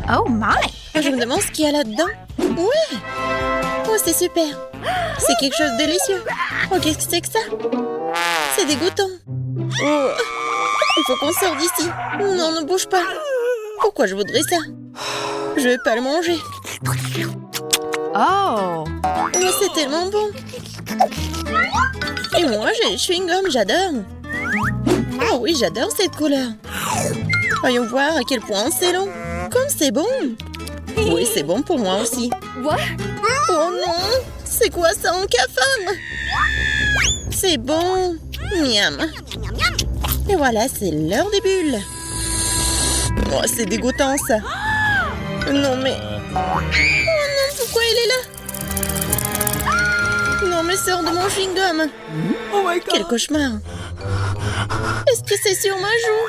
Oh my! Je me demande ce qu'il y a là-dedans. Ouais! Oh, c'est super! C'est quelque chose de délicieux. Oh, qu'est-ce que c'est que ça? C'est dégoûtant. Oh, il faut qu'on sorte d'ici. Non, ne bouge pas. Pourquoi je voudrais ça? Je vais pas le manger. Oh! Oh, c'est tellement bon. Et moi, j'ai le chewing-gum, j'adore. Oh oui, j'adore cette couleur. Voyons voir à quel point c'est long. Comme c'est bon. Oui, c'est bon pour moi aussi. What? Oh non! C'est quoi ça en cafard? C'est bon. Miam. Et voilà, c'est l'heure des bulles. Oh, c'est dégoûtant ça. Non mais... Oh non, pourquoi il est là? Non mais sors de mon chewing-gum. Oh my god. Quel cauchemar. Est-ce que c'est sur ma joue?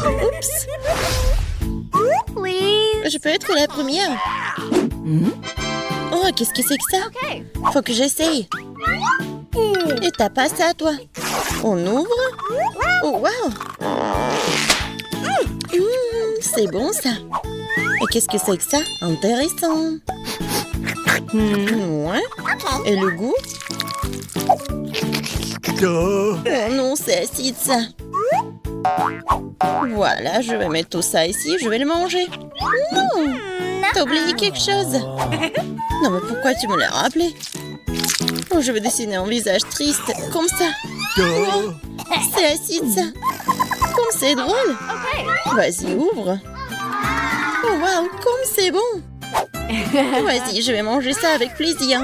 Oups. Please. Je peux être la première. Oh, qu'est-ce que c'est que ça? Okay. Faut que j'essaye. Et t'as pas ça, toi? On ouvre? Oh, wow! C'est bon, ça. Et qu'est-ce que c'est que ça? Intéressant. Ouais. Et le goût? Oh non, c'est acide, ça. Voilà, je vais mettre tout ça ici, je vais le manger. Non! T'as oublié quelque chose? Non, mais pourquoi tu me l'as rappelé? Oh, je vais dessiner un visage triste, comme ça. Oh, c'est acide, ça. Comme c'est drôle. Vas-y, ouvre. Oh, waouh, comme c'est bon. Vas-y, je vais manger ça avec plaisir.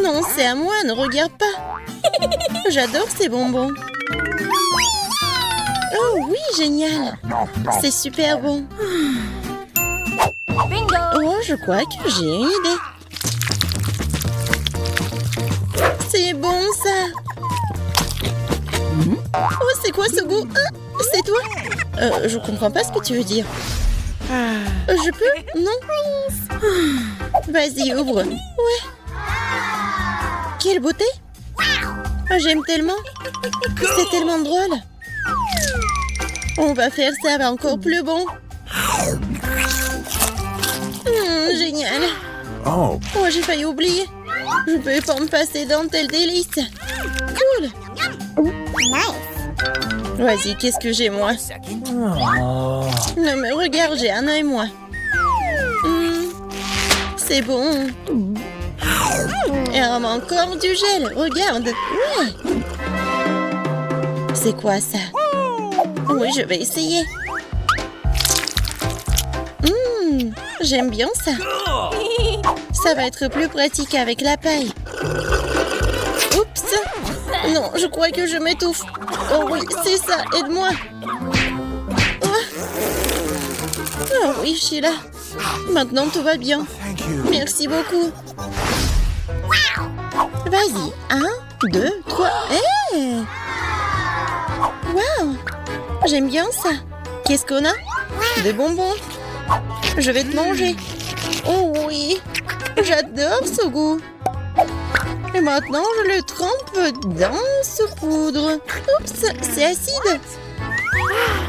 Non, c'est à moi, ne regarde pas. J'adore ces bonbons. Oh oui, génial. C'est super bon. Bingo! Oh, je crois que j'ai une idée. C'est bon, ça. Oh, c'est quoi ce goût? Ah, c'est toi? Je comprends pas ce que tu veux dire. Je peux? Non? Vas-y, ouvre. Ouais. Quelle beauté! Oh, j'aime tellement. C'est tellement drôle. On va faire ça encore plus bon. Génial. Oh. Oh, j'ai failli oublier. Je peux pas me passer d'un tel délice. Cool. Vas-y, qu'est-ce que j'ai, moi? Oh. Non, mais regarde, j'ai un œil, moi. C'est bon. Et encore du gel, regarde. Ouais. C'est quoi, ça? Oui, je vais essayer. J'aime bien ça. Ça va être plus pratique avec la paille. Oups. Non, je crois que je m'étouffe. Oh oui, c'est ça, aide-moi. Oh oui, je suis là. Maintenant, tout va bien. Merci beaucoup. Vas-y, 1, 2, 3. Hey! Waouh! J'aime bien ça. Qu'est-ce qu'on a? Des bonbons. Je vais te manger. Oh oui! J'adore ce goût. Et maintenant, je le trempe dans ce poudre. Oups, c'est acide.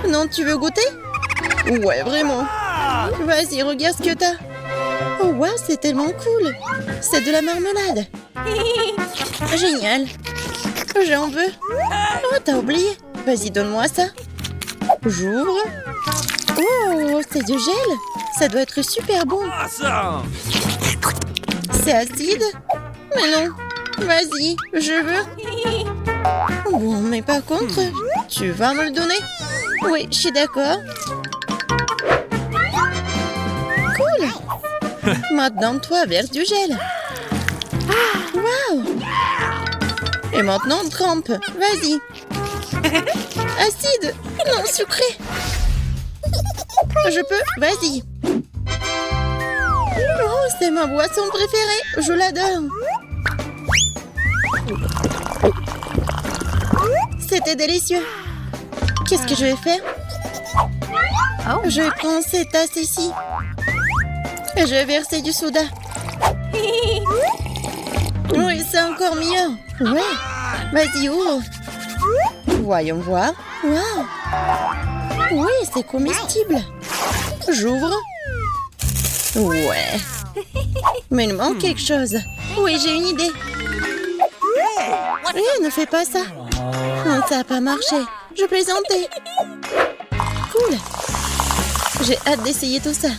Non, tu veux goûter? Ouais, vraiment. Vas-y, regarde ce que t'as. Oh, wow, c'est tellement cool. C'est de la marmelade. Génial. J'en veux. Oh, t'as oublié. Vas-y, donne-moi ça. J'ouvre. Oh, c'est du gel. Ça doit être super bon. C'est acide? Mais non. Vas-y, je veux. Bon, mais par contre, tu vas me le donner? Oui, je suis d'accord. Cool. Maintenant, toi, verse du gel. Waouh. Et maintenant, trempe. Vas-y. Acide. Non, sucré. Je peux? Vas-y. Oh, c'est ma boisson préférée. Je l'adore. C'était délicieux. Qu'est-ce que je vais faire? Oh, Je prends cette tasse ici. Et je vais verser du soda. Oui, c'est encore mieux. Ouais. Vas-y, ouvre. Voyons voir. Waouh. Oui, c'est comestible. J'ouvre. Ouais. Mais il manque quelque chose. Oui, j'ai une idée. Rien, ne fais pas ça. Non, ça n'a pas marché. Je plaisantais. Cool. J'ai hâte d'essayer tout ça.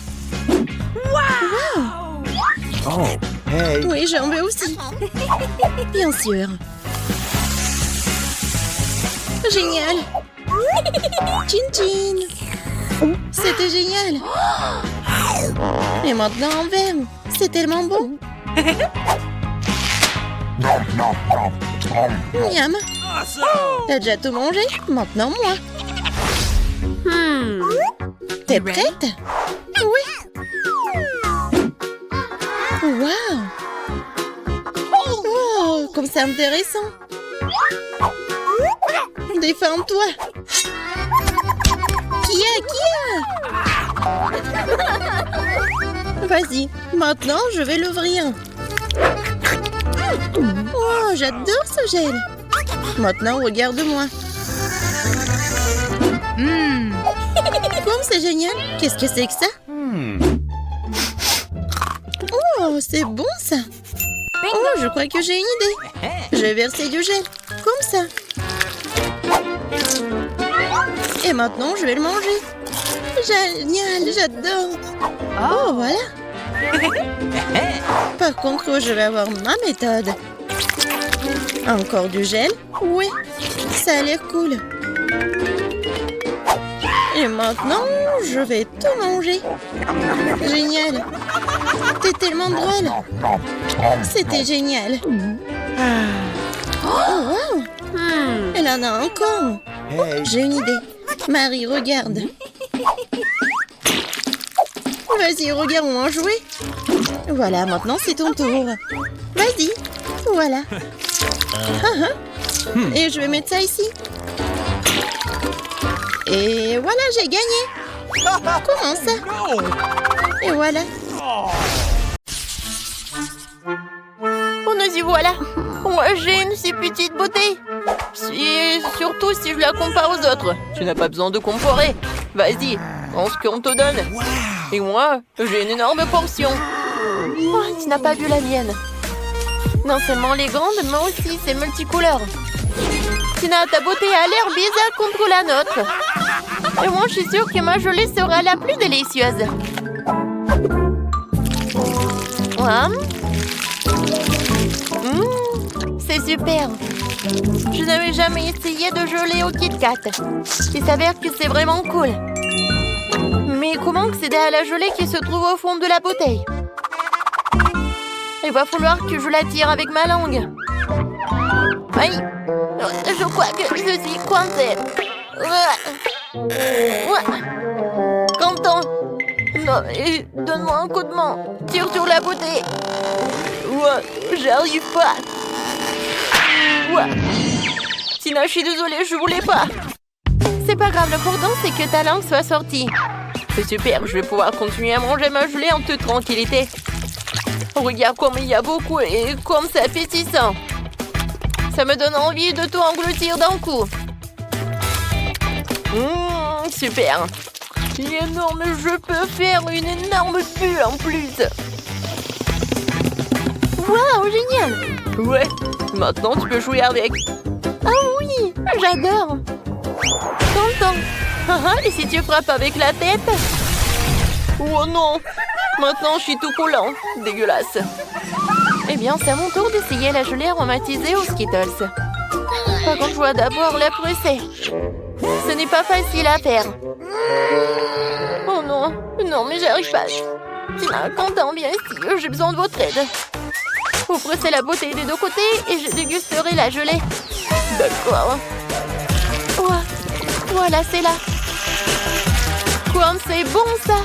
Wow. Oh, hey. Oui, j'en veux aussi. Bien sûr. Génial. Chin chin. C'était génial. Et maintenant en verre. C'est tellement bon. Miam. T'as déjà tout mangé? Maintenant moi. T'es prête? Oui. Wow. Oh, comme c'est intéressant. Défends-toi. Qui a? Vas-y, maintenant je vais l'ouvrir. Oh, j'adore ce gel. Maintenant, regarde-moi. Comme c'est génial. Qu'est-ce que c'est que ça? Oh, c'est bon ça. Oh, je crois que j'ai une idée. Je vais verser du gel. Comme ça. Et maintenant, je vais le manger. Génial, j'adore. Oh, voilà. Par contre, je vais avoir ma méthode. Encore du gel? Oui, ça a l'air cool. Et maintenant, je vais tout manger. Génial. T'es tellement drôle. C'était génial. Oh, wow. Elle en a encore. Hey. J'ai une idée. Marie, regarde. Vas-y, regarde-moi jouer. Voilà, maintenant c'est ton tour. Vas-y. Voilà. Et je vais mettre ça ici. Et voilà, j'ai gagné. Comment ça? Et voilà. Oh, nous y voilà. Moi, j'ai une si petite beauté. Surtout si je la compare aux autres. Tu n'as pas besoin de comparer. Vas-y, prends ce qu'on te donne. Et moi, j'ai une énorme portion. Oh, tu n'as pas vu la mienne. Non seulement les grandes, mais aussi c'est multicouleur. Tina, ta beauté a l'air bizarre contre la nôtre. Et moi, je suis sûre que ma gelée sera la plus délicieuse. C'est super. Je n'avais jamais essayé de gelée au Kit Kat. Il s'avère que c'est vraiment cool. Mais comment accéder à la gelée qui se trouve au fond de la bouteille? Il va falloir que je la tire avec ma langue. Aïe! Je crois que je suis coincée. Quentin! Non, donne-moi un coup de main. Tire sur la bouteille. J'arrive pas. Tina, je suis désolée, je voulais pas. C'est pas grave, l'important c'est que ta langue soit sortie. C'est super, je vais pouvoir continuer à manger ma gelée en toute tranquillité. Regarde comme il y a beaucoup et comme c'est appétissant. Ça me donne envie de tout engloutir d'un coup. Super. Il est énorme, je peux faire une énorme bulle en plus. Waouh, génial. Ouais, maintenant tu peux jouer avec. Ah oui, j'adore. Tonton. Et si tu frappes avec la tête? Oh non. Maintenant, je suis tout collant. Dégueulasse. Eh bien, c'est à mon tour d'essayer la gelée aromatisée aux Skittles. Par contre, je dois d'abord la presser. Ce n'est pas facile à faire. Oh non. Non, mais j'arrive pas. Tina, Quentin, viens ici. J'ai besoin de votre aide. Vous pressez la bouteille des deux côtés et je dégusterai la gelée. D'accord. Voilà, c'est là. Comme c'est bon, ça.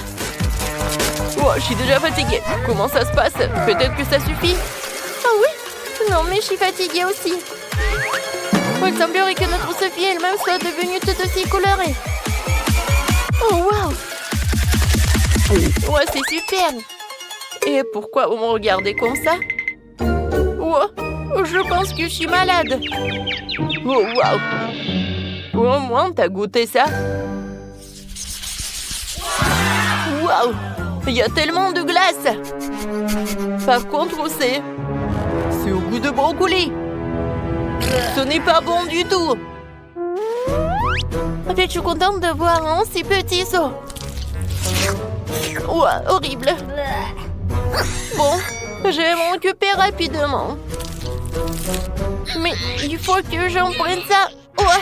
Je suis déjà fatiguée. Comment ça se passe? Peut-être que ça suffit. Ah oui? Non, mais je suis fatiguée aussi. Il semblerait que notre Sophie elle-même soit devenue toute aussi colorée. Oh, waouh! Ouais, c'est super. Et pourquoi vous me regardez comme ça? Je pense que je suis malade. Oh, waouh! Au moins, t'as goûté ça? Waouh! Il y a tellement de glace! Par contre, c'est au goût de brocoli. Ce n'est pas bon du tout. Je suis contente de voir un si petit saut. Ouah, horrible. Bon, je vais m'en occuper rapidement. Mais il faut que j'en prenne ça. Ouah.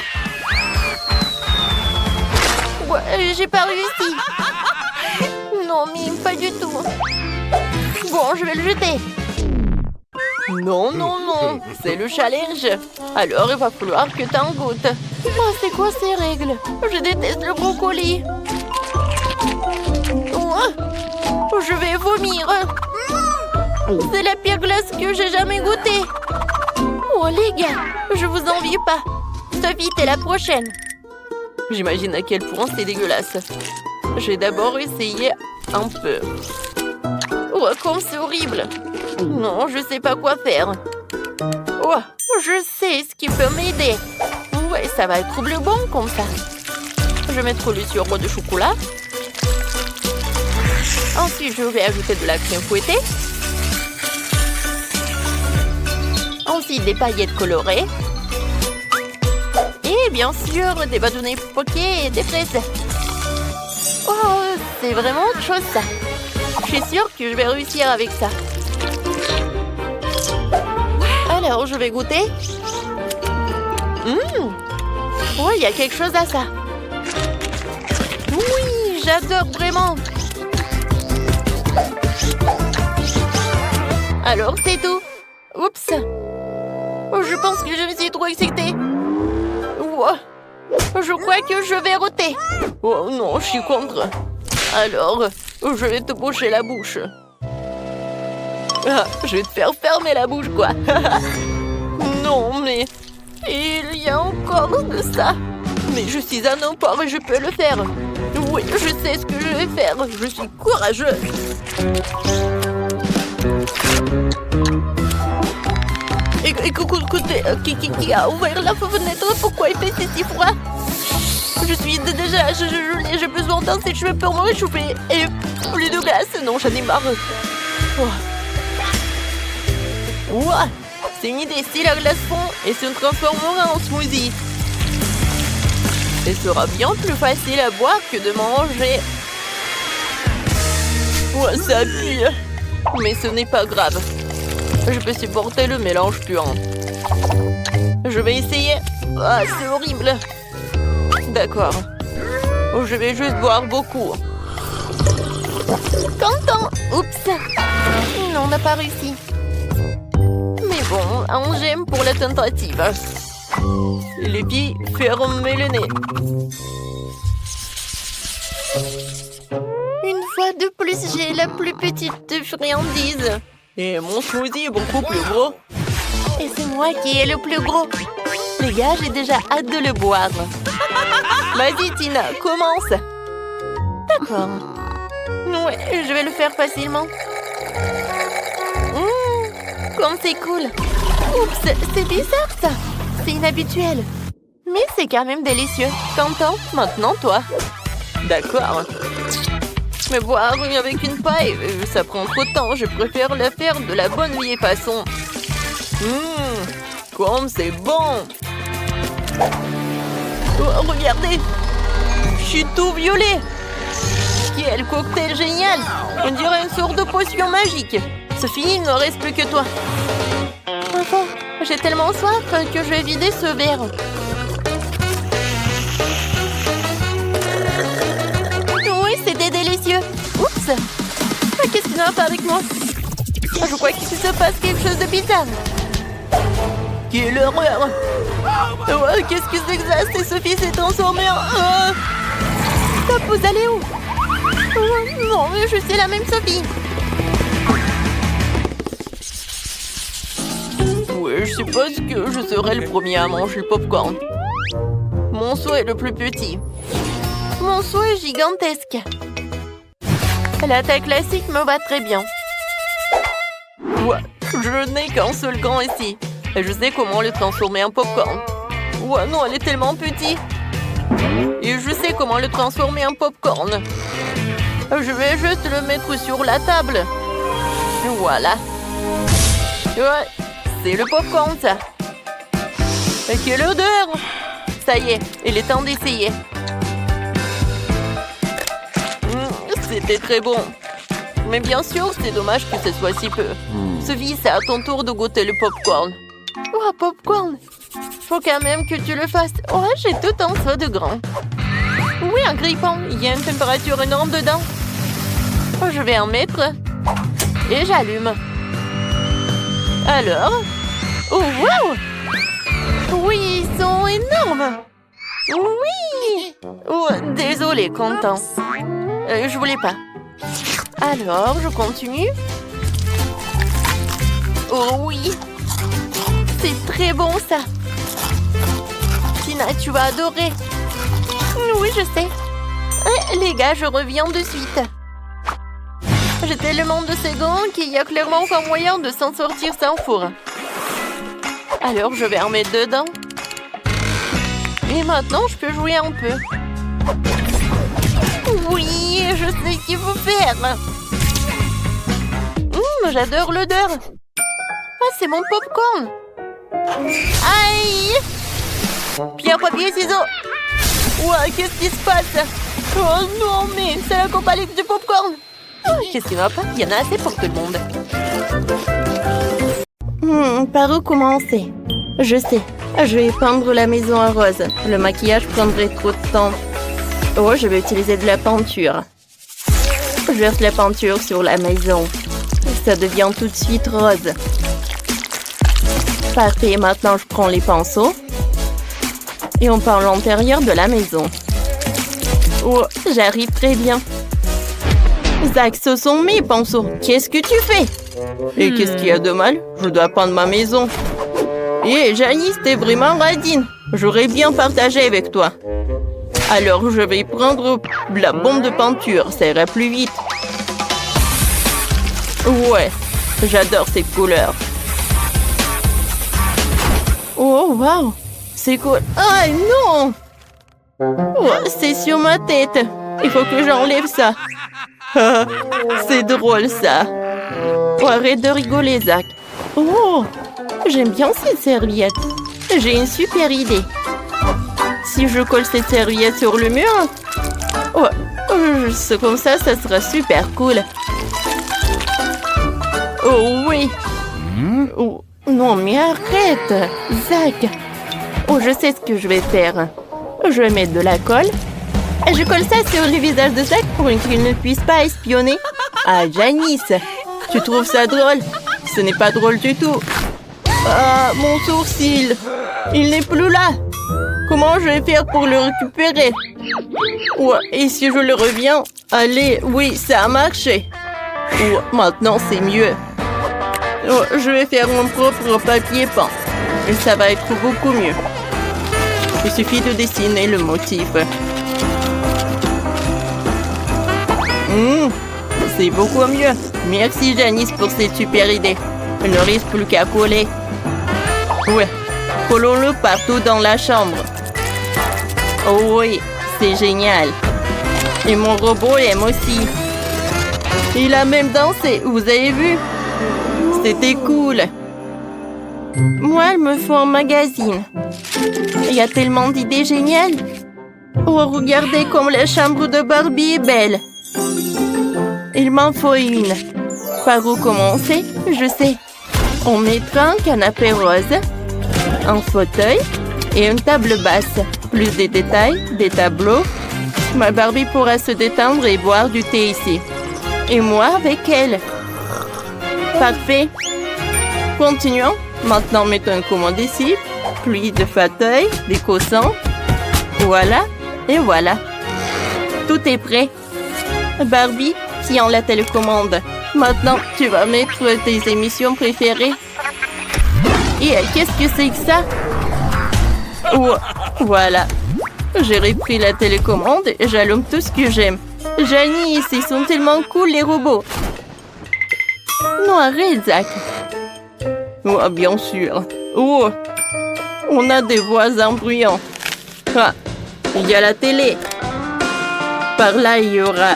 Ouais, j'ai pas réussi. Non, mais pas du tout. Bon, je vais le jeter. Non, non, non. C'est le challenge. Alors, il va falloir que t'en goûtes. Oh, c'est quoi ces règles? Je déteste le brocoli. Oh, je vais vomir. C'est la pire glace que j'ai jamais goûtée. Oh, les gars, je vous envie pas. Sophie, t'es la prochaine. J'imagine à quel point c'est dégueulasse. Je vais d'abord essayer un peu. Oh, comme c'est horrible. Non, je sais pas quoi faire. Oh, je sais ce qui peut m'aider. Ouais, ça va être le bon comme ça. Je vais mettre le sirop de chocolat. Ensuite, je vais ajouter de la crème fouettée. Ensuite, des paillettes colorées. Et bien sûr, des bâtonnets poqués et des fraises. Oh, c'est vraiment autre chose ça. Je suis sûre que je vais réussir avec ça. Alors, je vais goûter. Oui, il y a quelque chose à ça. Oui, j'adore vraiment. Alors, c'est tout. Oups. Oh, je pense que je suis trop excitée. Wow. Je crois que je vais roter. Oh non, je suis contre. Alors, je vais te boucher la bouche. Ah, je vais te faire fermer la bouche, quoi. Non, mais il y a encore de ça. Mais je suis un emport et je peux le faire. Oui, je sais ce que je vais faire. Je suis courageux. Écoutez, qui a ouvert la fenêtre? Pourquoi il fait si froid? Je suis déjà gelée, j'ai besoin d'un sèche-cheveux pour me réchauffer. Et plus de glace, non, j'en ai marre. Ouah, c'est une idée, si la glace fond et se transformera en smoothie. Ce sera bien plus facile à boire que de manger. Ouah, ça pue. Mais ce n'est pas grave. Je peux supporter le mélange puant. Je vais essayer. Ah, c'est horrible. D'accord. Je vais juste boire beaucoup. Content. Oups. Non, on n'a pas réussi. Mais bon, un j'aime pour la tentative. Et les filles, fermez le nez. Une fois de plus, j'ai la plus petite friandise. Et mon smoothie est beaucoup plus gros. Et c'est moi qui ai le plus gros. Les gars, j'ai déjà hâte de le boire. Vas-y, Tina, commence. D'accord. Ouais, je vais le faire facilement. Comme c'est cool. Oups, c'est bizarre ça. C'est inhabituel. Mais c'est quand même délicieux. T'entends? Maintenant, toi. D'accord. Mais boire avec une paille, ça prend trop de temps. Je préfère la faire de la bonne vieille façon. Comme c'est bon. Oh, regardez. Je suis tout violet. Quel cocktail génial. On dirait une sorte de potion magique. Sophie, il ne reste plus que toi. Enfin, j'ai tellement soif que je vais vider ce verre. Oui, c'était délicieux. Oups. Qu'est-ce qui ne va pas avec moi? Je crois qu'il se passe quelque chose de bizarre. Quelle horreur. Qu'est-ce que c'est que ça? C'est Sophie s'est transformée en... Stop, vous allez où? Non, mais je suis la même Sophie. Oui, je suppose que je serai le premier à manger le popcorn. Mon seau est le plus petit. Mon seau est gigantesque. La taille classique me va très bien. Ouais, je n'ai qu'un seul gant ici. Et je sais comment le transformer en popcorn. Ouais, non, elle est tellement petite. Et je sais comment le transformer en popcorn. Je vais juste le mettre sur la table. Voilà. Ouais, c'est le popcorn, ça. Quelle odeur! Ça y est, il est temps d'essayer. C'était très bon. Mais bien sûr, c'est dommage que ce soit si peu. Sophie, c'est à ton tour de goûter le popcorn. Oh, popcorn! Faut quand même que tu le fasses. Oh, j'ai tout un seau de grand. Oui, un grille-pain. Il y a une température énorme dedans. Oh, je vais en mettre. Et j'allume. Alors? Oh, wow! Oui, ils sont énormes. Oui! Oh, désolé, content. Je voulais pas. Alors, je continue. Oh oui! C'est très bon, ça. Tina, tu vas adorer. Oui, je sais. Les gars, je reviens de suite. J'ai tellement de secondes qu'il y a clairement pas moyen de s'en sortir sans four. Alors, je vais en mettre dedans. Et maintenant, je peux jouer un peu. Oui, je sais ce qu'il faut faire. J'adore l'odeur. Ah, c'est mon popcorn. Aïe! Pierre, papier, ciseaux. Ouais, qu'est-ce qui se passe? Oh non, mais c'est la compagnie du popcorn. Qu'est-ce qui va pas? Il y en a assez pour tout le monde. Par où commencer? Je sais. Je vais peindre la maison en rose. Le maquillage prendrait trop de temps. Oh, je vais utiliser de la peinture. Je verse la peinture sur la maison. Ça devient tout de suite rose. Parfait, maintenant je prends les pinceaux. Et on peint l'intérieur de la maison. Oh, j'arrive très bien. Zach, ce sont mes pinceaux. Qu'est-ce que tu fais? Et qu'est-ce qu'il y a de mal? Je dois peindre ma maison. Hé, Janice, t'es vraiment radine. J'aurais bien partagé avec toi. Alors, je vais prendre la bombe de peinture. Ça ira plus vite. Ouais, j'adore ces couleurs. Oh, wow. C'est cool. Ah, non! Oh, c'est sur ma tête. Il faut que j'enlève ça. C'est drôle, ça. Oh, arrête de rigoler, Zach. Oh, j'aime bien cette serviette. J'ai une super idée. Si je colle cette serviette sur le mur, oh, c'est comme ça sera super cool. Oh oui. Oh, non, mais arrête, Zach. Oh, je sais ce que je vais faire. Je vais mettre de la colle. Et je colle ça sur le visage de Zach pour qu'il ne puisse pas espionner. Ah, Janice, tu trouves ça drôle? Ce n'est pas drôle du tout. Ah, mon sourcil. Il n'est plus là. Comment je vais faire pour le récupérer? Ouais, et si je le reviens? Allez, oui, ça a marché. Oh, maintenant, c'est mieux. Oh, je vais faire mon propre papier peint. Et ça va être beaucoup mieux. Il suffit de dessiner le motif. C'est beaucoup mieux. Merci, Janice, pour cette super idée. Il ne reste plus qu'à coller. Ouais, collons-le partout dans la chambre. Oh oui, c'est génial. Et mon robot aime aussi. Il a même dansé, vous avez vu? C'était cool. Moi, il me faut un magazine. Il y a tellement d'idées géniales. Oh, regardez comme la chambre de Barbie est belle. Il m'en faut une. Par où commencer? Je sais. On mettra un canapé rose, un fauteuil et une table basse. Plus de détails, des tableaux. Ma Barbie pourra se détendre et boire du thé ici. Et moi avec elle. Parfait. Continuons. Maintenant, mettons une commande ici. Puis de fauteuil, des coussins. Voilà. Et voilà. Tout est prêt. Barbie, tiens la télécommande. Maintenant, tu vas mettre tes émissions préférées. Et qu'est-ce que c'est que ça? Oh, voilà. J'ai repris la télécommande et j'allume tout ce que j'aime. Janice, ils sont tellement cool, les robots. Non, arrête, Zach. Oh, bien sûr. Oh, on a des voisins bruyants. Ah, il y a la télé. Par là, il y aura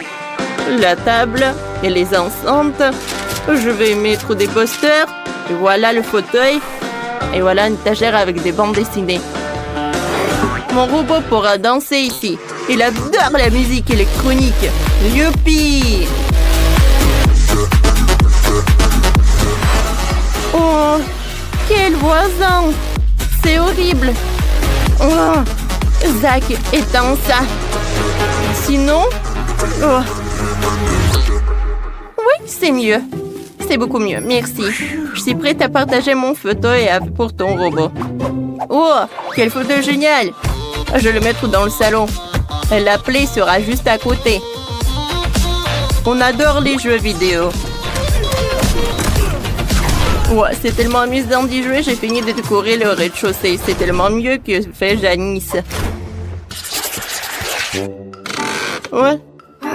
la table et les enceintes. Je vais mettre des posters. Et voilà le fauteuil. Et voilà une étagère avec des bandes dessinées. Mon robot pourra danser ici. Il adore la musique électronique. Youpi! Oh, quel voisin! C'est horrible! Oh, Zach, éteins ça! Sinon... Oh. Oui, c'est mieux. C'est beaucoup mieux, merci. Je suis prête à partager mon fauteuil pour ton robot. Oh, quel fauteuil génial! Je vais le mettre dans le salon. La plaie sera juste à côté. On adore les jeux vidéo. Ouais, c'est tellement amusant d'y jouer, j'ai fini de décorer le rez-de-chaussée. C'est tellement mieux que fait Janice. Ouais,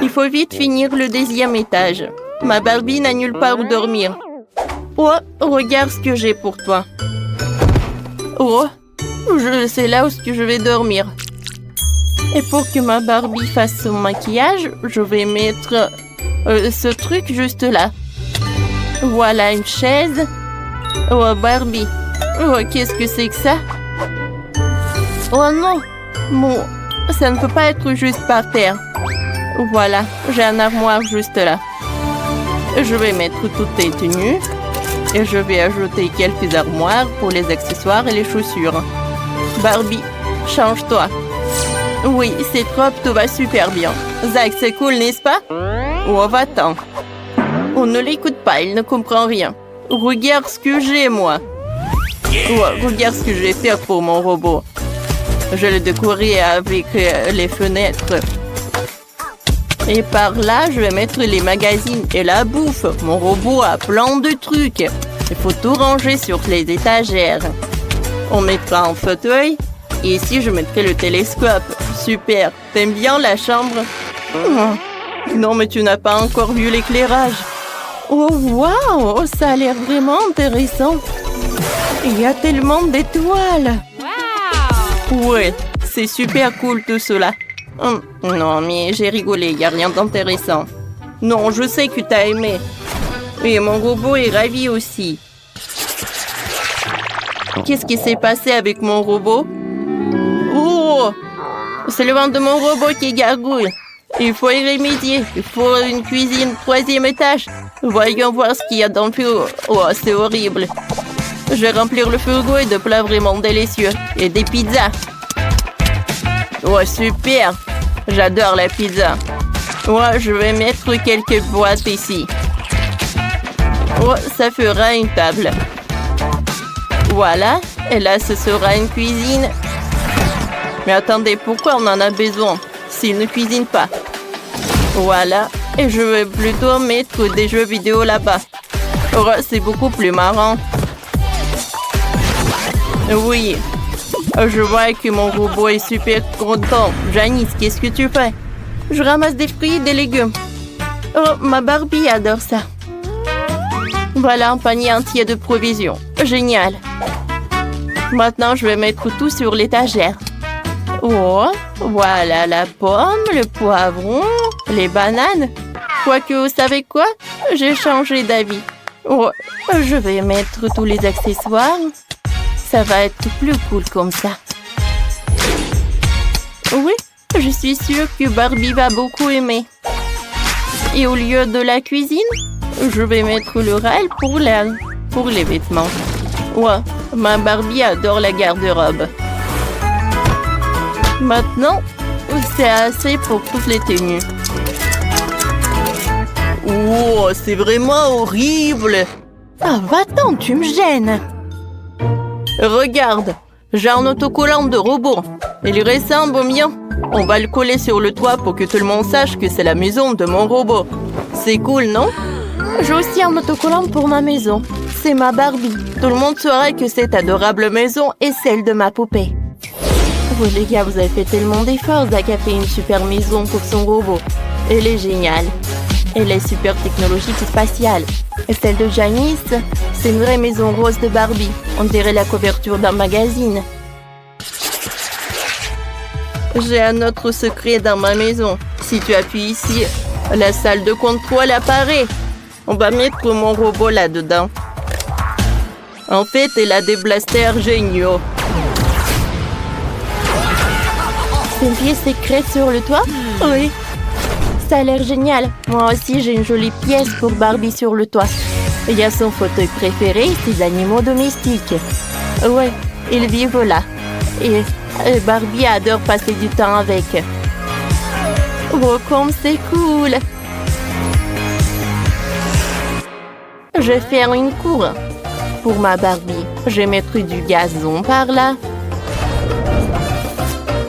il faut vite finir le 10e étage. Ma Barbie n'a nulle part où dormir. Oh, regarde ce que j'ai pour toi. Oh, c'est là où je vais dormir. Et pour que ma Barbie fasse son maquillage, je vais mettre ce truc juste là. Voilà une chaise. Oh, Barbie. Oh, qu'est-ce que c'est que ça? Oh non. Bon, ça ne peut pas être juste par terre. Voilà, j'ai un armoire juste là. Je vais mettre toutes tes tenues. Et je vais ajouter quelques armoires pour les accessoires et les chaussures. Barbie, change-toi. Oui, c'est trop, tout va super bien. Zach, c'est cool, n'est-ce pas? Oh, va-t'en. On ne l'écoute pas, il ne comprend rien. Regarde ce que j'ai, moi. Oh, regarde ce que je vais faire pour mon robot. Je le décorer avec les fenêtres. Et par là, je vais mettre les magazines et la bouffe. Mon robot a plein de trucs. Il faut tout ranger sur les étagères. On mettra un fauteuil. Et ici, je mettrai le télescope. Super. T'aimes bien la chambre? Non, mais tu n'as pas encore vu l'éclairage. Oh, waouh! Ça a l'air vraiment intéressant. Il y a tellement d'étoiles. Ouais, c'est super cool tout cela. Non, mais j'ai rigolé, il n'y a rien d'intéressant. Non, je sais que t'as aimé. Et mon robot est ravi aussi. Qu'est-ce qui s'est passé avec mon robot? Oh! C'est le ventre de mon robot qui gargouille. Il faut y remédier. Il faut une cuisine 3e étage. Voyons voir ce qu'il y a dans le frigo. Oh, c'est horrible. Je vais remplir le frigo et de plats vraiment délicieux. Et des pizzas. Oh, super. J'adore la pizza. Oh, je vais mettre quelques boîtes ici. Oh, ça fera une table. Voilà. Et là, ce sera une cuisine. Mais attendez, pourquoi on en a besoin s'il ne cuisine pas? Voilà. Et je vais plutôt mettre des jeux vidéo là-bas. Oh, c'est beaucoup plus marrant. Oui. Je vois que mon robot est super content. Janice, qu'est-ce que tu fais? Je ramasse des fruits et des légumes. Oh, ma Barbie adore ça. Voilà un panier entier de provisions. Génial. Maintenant, je vais mettre tout sur l'étagère. Oh, voilà la pomme, le poivron, les bananes. Quoique, vous savez quoi? J'ai changé d'avis. Oh, je vais mettre tous les accessoires. Ça va être plus cool comme ça. Oui, je suis sûre que Barbie va beaucoup aimer. Et au lieu de la cuisine, je vais mettre le rail pour les vêtements. Ouais, ma Barbie adore la garde-robe. Maintenant, c'est assez pour toutes les tenues. Oh, c'est vraiment horrible. Ah, va-t'en, tu me gênes. Regarde, j'ai un autocollant de robot. Il ressemble au mien. On va le coller sur le toit pour que tout le monde sache que c'est la maison de mon robot. C'est cool, non? J'ai aussi un autocollant pour ma maison. C'est ma Barbie. Tout le monde saura que cette adorable maison est celle de ma poupée. Oh les gars, vous avez fait tellement d'efforts. Zach a fait une super maison pour son robot. Elle est géniale. Elle est super technologique et spatiale. Et celle de Janice, c'est une vraie maison rose de Barbie. On dirait la couverture d'un magazine. J'ai un autre secret dans ma maison. Si tu appuies ici, La salle de contrôle apparaît. On va mettre mon robot là-dedans. En fait, elle a des blasters géniaux. C'est une pièce secrète sur le toit? Oui. Ça a l'air génial. Moi aussi, j'ai une jolie pièce pour Barbie sur le toit. Il y a son fauteuil préféré, ses animaux domestiques. Ouais, ils vivent là. Et Barbie adore passer du temps avec. Oh, comme c'est cool! Je vais faire une cour. Pour ma Barbie, je vais mettre du gazon par là.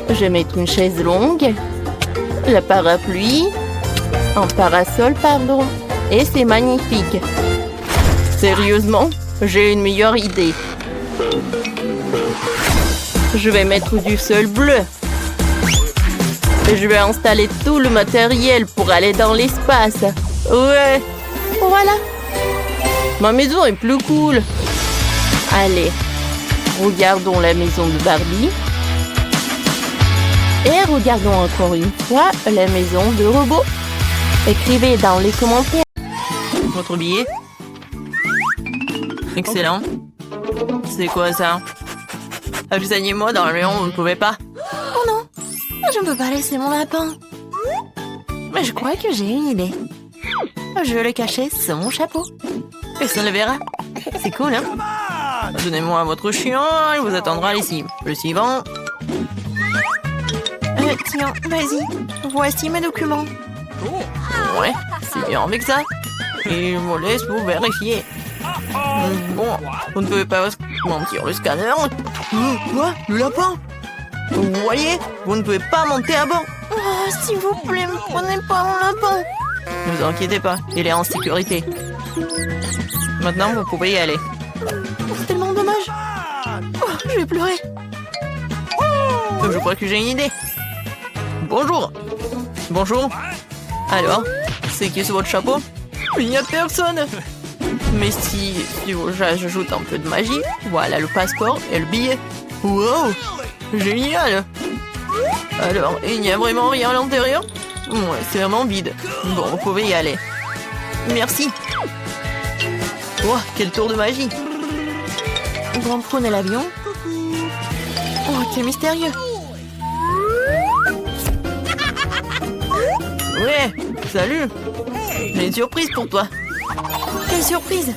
Je vais mettre une chaise longue. Le parapluie. Un parasol, pardon. Et c'est magnifique. Sérieusement, j'ai une meilleure idée. Je vais mettre du sol bleu. Je vais installer tout le matériel pour aller dans l'espace. Ouais. Voilà. Ma maison est plus cool. Allez, regardons la maison de Barbie. Et regardons encore une fois la maison de robot. Écrivez dans les commentaires. Votre billet. Excellent. C'est quoi ça? Avec les animaux dans le lion, vous ne pouvez pas? Oh non, je ne peux pas laisser mon lapin. Mais je crois que j'ai une idée. Je vais le cacher sous mon chapeau. Personne ne le verra. C'est cool, hein? Donnez-moi votre chien, il vous attendra ici. Le suivant. Tiens, vas-y. Voici mes documents. Ouais, c'est bien avec ça. Et je vous laisse vous vérifier. Bon, vous ne pouvez pas mentir le scanner. Quoi? Le lapin? Vous voyez? Vous ne pouvez pas monter à bord. Oh, s'il vous plaît, ne prenez pas mon lapin. Ne vous inquiétez pas, il est en sécurité. Maintenant, vous pouvez y aller. C'est tellement dommage. Oh, je vais pleurer. Je crois que j'ai une idée. Bonjour. Bonjour. Alors, c'est qui sur votre chapeau? Il n'y a personne. Mais si j'ajoute un peu de magie, voilà le passeport et le billet. Wow, génial. Alors, il n'y a vraiment rien à l'intérieur? Ouais, c'est vraiment vide. Bon, vous pouvez y aller. Merci. Oh, quel tour de magie. On prône l'avion. Oh, quel mystérieux. Ouais, salut. J'ai une surprise pour toi. Quelle surprise?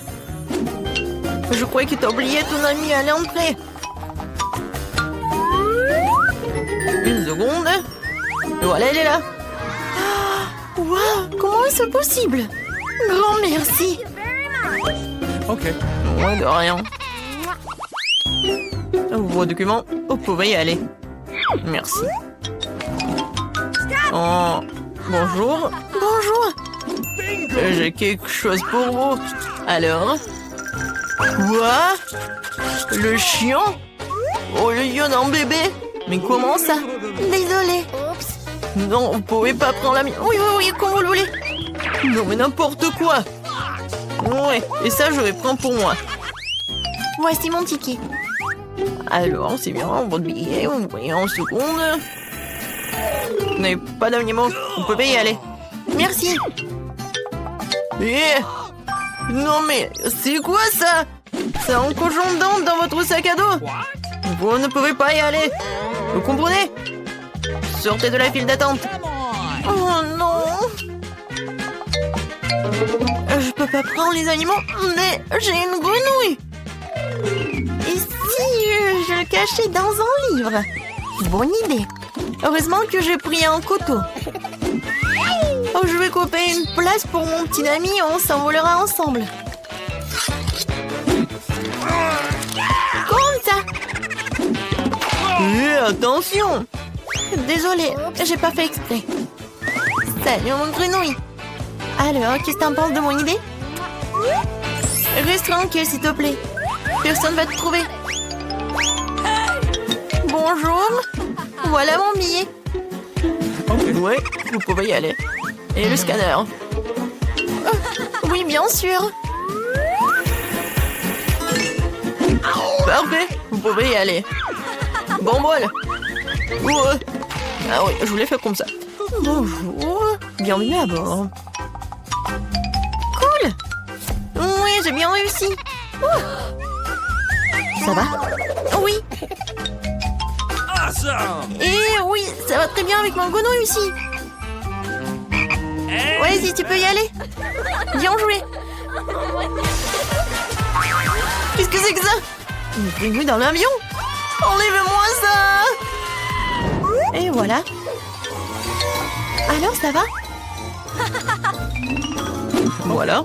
Je croyais que t'as oublié ton ami à l'entrée. Une seconde. Voilà, elle est là. Waouh, comment est-ce possible? Grand merci. Ok. Ouais, de rien. Vos documents, vous pouvez y aller. Merci. Oh, bonjour. Bonjour. J'ai quelque chose pour vous. Alors? Quoi? Le chien? Oh, le lion d'un bébé? Mais comment ça? Désolée. Non, vous pouvez pas prendre la mienne. Oui, oui, oui, comme vous le voulez. Non, mais n'importe quoi. Ouais, et ça, je vais prendre pour moi. Voici mon ticket. Alors, c'est bien, votre billet, vous voyez en seconde. Vous n'avez pas d'animaux, vous pouvez y aller. Merci. Non mais, c'est quoi ça? C'est un cochon d'Inde dans votre sac à dos? Vous ne pouvez pas y aller. Vous comprenez? Sortez de la file d'attente. Oh non. Je peux pas prendre les animaux, mais j'ai une grenouille. Et si je le cachais dans un livre? Bonne idée. Heureusement que j'ai pris un couteau. Oh, je vais couper une place pour mon petit ami, on s'envolera ensemble. Comme ça. Attention. Désolée, j'ai pas fait exprès. Salut mon grenouille. Alors, qu'est-ce que t'en penses de mon idée? Reste tranquille, s'il te plaît. Personne va te trouver. Bonjour. Voilà mon billet. Ouais, vous pouvez y aller. Et le scanner. Oui, bien sûr. Parfait, vous pouvez y aller. Bon bol. Ah oui, je voulais faire comme ça. Bonjour, bienvenue à bord. Cool. Oui, j'ai bien réussi. Ouh. Ça va? Oui. Awesome! Et oui, ça va très bien avec mon grenouille aussi. Vas-y, tu peux y aller. Bien joué. Qu'est-ce que c'est que ça? Une grenouille dans l'avion? Enlève-moi ça. Et voilà. Alors, ça va? Voilà.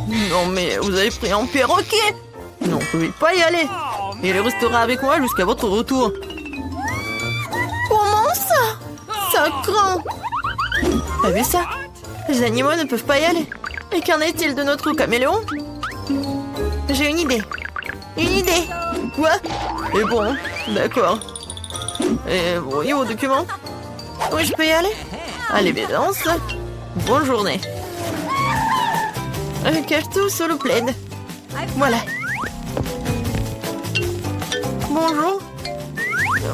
Non, mais vous avez pris un perroquet. Non, vous pouvez pas y aller. Il restera avec moi jusqu'à votre retour. Comment ça? Ça craint. T'as vu ça? Les animaux ne peuvent pas y aller. Et qu'en est-il de notre caméléon? J'ai une idée. Une idée. Quoi? Et bon, d'accord. Et voyez vos documents? Oui, je peux y aller? À l'évidence. Bonne journée. Cache tout sous le plaid. Voilà. Bonjour.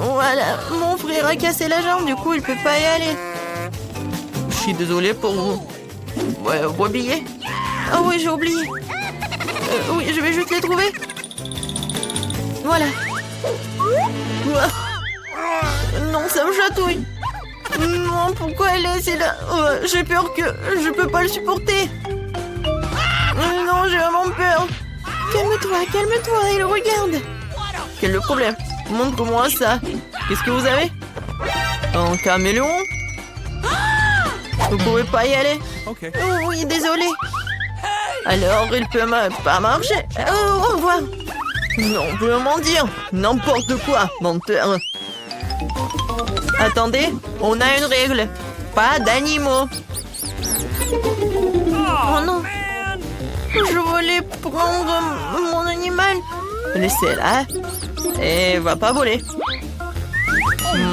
Voilà, mon frère a cassé la jambe, du coup il peut pas y aller. Je suis désolée pour vous. Ouais, vous oubliez? Ah oui, j'ai oublié. Oui, je vais juste les trouver. Voilà. Ouah. Non, ça me chatouille. Non, pourquoi elle est là? J'ai peur que je peux pas le supporter. Non, j'ai vraiment peur. Calme-toi, calme-toi, il regarde. Quel est le problème? Montre-moi ça. Qu'est-ce que vous avez? Un caméléon? Vous pouvez pas y aller? Okay. Oh oui, désolé. Alors, il peut pas marcher. Oh, au revoir. Non, on peut mentir. N'importe quoi, menteur. Attendez, on a une règle. Pas d'animaux. Oh non. Je voulais prendre mon animal. Laissez-la. Et va pas voler.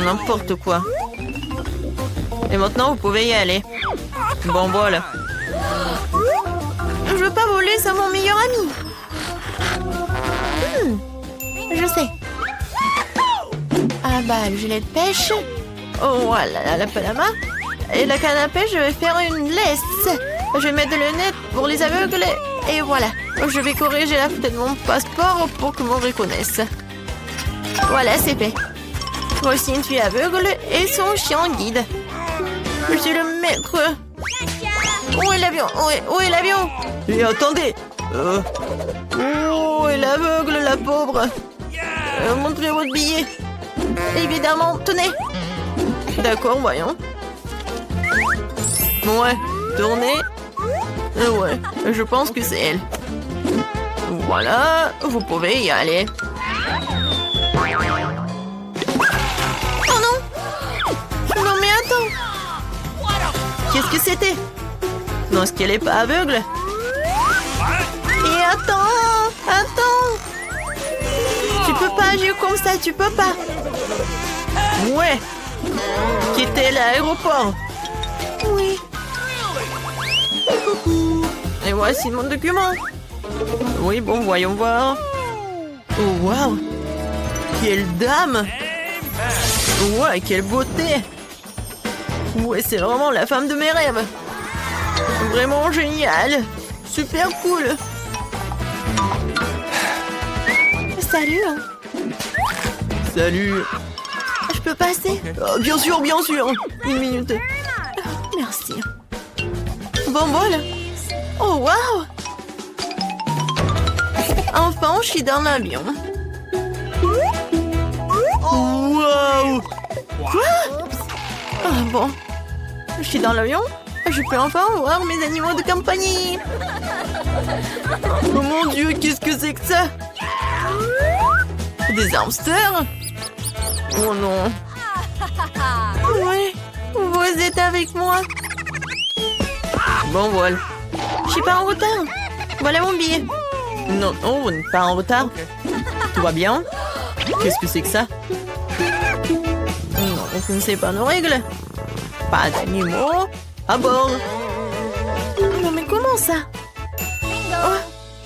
N'importe quoi. Et maintenant, vous pouvez y aller. Bon, voilà. Je veux pas voler, c'est mon meilleur ami. Je sais. Ah bah, le gilet de pêche. Oh, voilà, la palama. Et la canne à pêche, je vais faire une laisse. Je vais mettre le net pour les aveugles. Et voilà. Je vais corriger la photo de mon passeport pour que m'on reconnaisse. Voilà, c'est fait. Voici une fille aveugle et son chien guide. Je suis le maître. Où est l'avion? Où est l'avion? Et attendez. Où est l'aveugle, la pauvre? Montrez votre billet. Évidemment, tenez. D'accord, voyons. Ouais, tournez. Ouais, je pense que c'est elle. Voilà, vous pouvez y aller. Oh non! Non mais attends! Qu'est-ce que c'était? Non, est-ce qu'elle est pas aveugle? Et attends! Tu peux pas agir comme ça, tu peux pas. Ouais. Quitter l'aéroport. Oui. Et voici mon document. Oui, bon, voyons voir. Oh, waouh. Quelle dame. Ouais, quelle beauté. Ouais, c'est vraiment la femme de mes rêves. Vraiment génial. Super cool. Salut. Salut. Je peux passer? Oh, bien sûr, bien sûr. Une minute. Merci. Bon bol. Oh, waouh. Enfin, je suis dans l'avion. Waouh. Quoi? Ah bon. Je suis dans l'avion. Je peux enfin voir mes animaux de compagnie. Oh mon Dieu, qu'est-ce que c'est que ça? Des hamsters? Oh non. Oui, vous êtes avec moi. Bon, voilà. Je suis pas en retard. Voilà mon billet. Non, oh, vous n'êtes pas en retard. Tout va bien? Qu'est-ce que c'est que ça? Non, vous ne connaissez pas nos règles. Pas d'animaux à bord. Non, mais comment ça? Oh,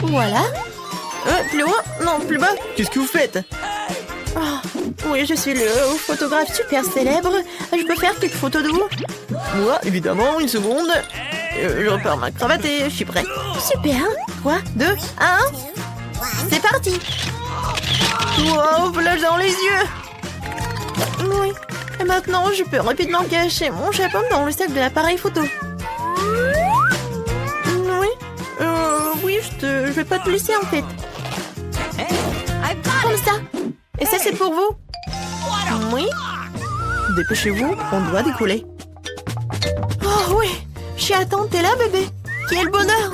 voilà. Plus haut? Non, plus bas. Qu'est-ce que vous faites? Ah, oui, je suis le photographe super célèbre. Je peux faire quelques photos de vous? Moi, évidemment, une seconde. Je repère ma cravate et je suis prêt. Super. 3, 2, 1. C'est parti. Wow, flash dans les yeux. Oui. Et maintenant, je peux rapidement cacher mon chapeau dans le sac de l'appareil photo. Oui. Oui, je vais pas te laisser en fait. Comme ça. Et ça, c'est pour vous. Oui. Dépêchez-vous, on doit décoller. Oh oui. Chiaton, t'es là, bébé? Quel bonheur.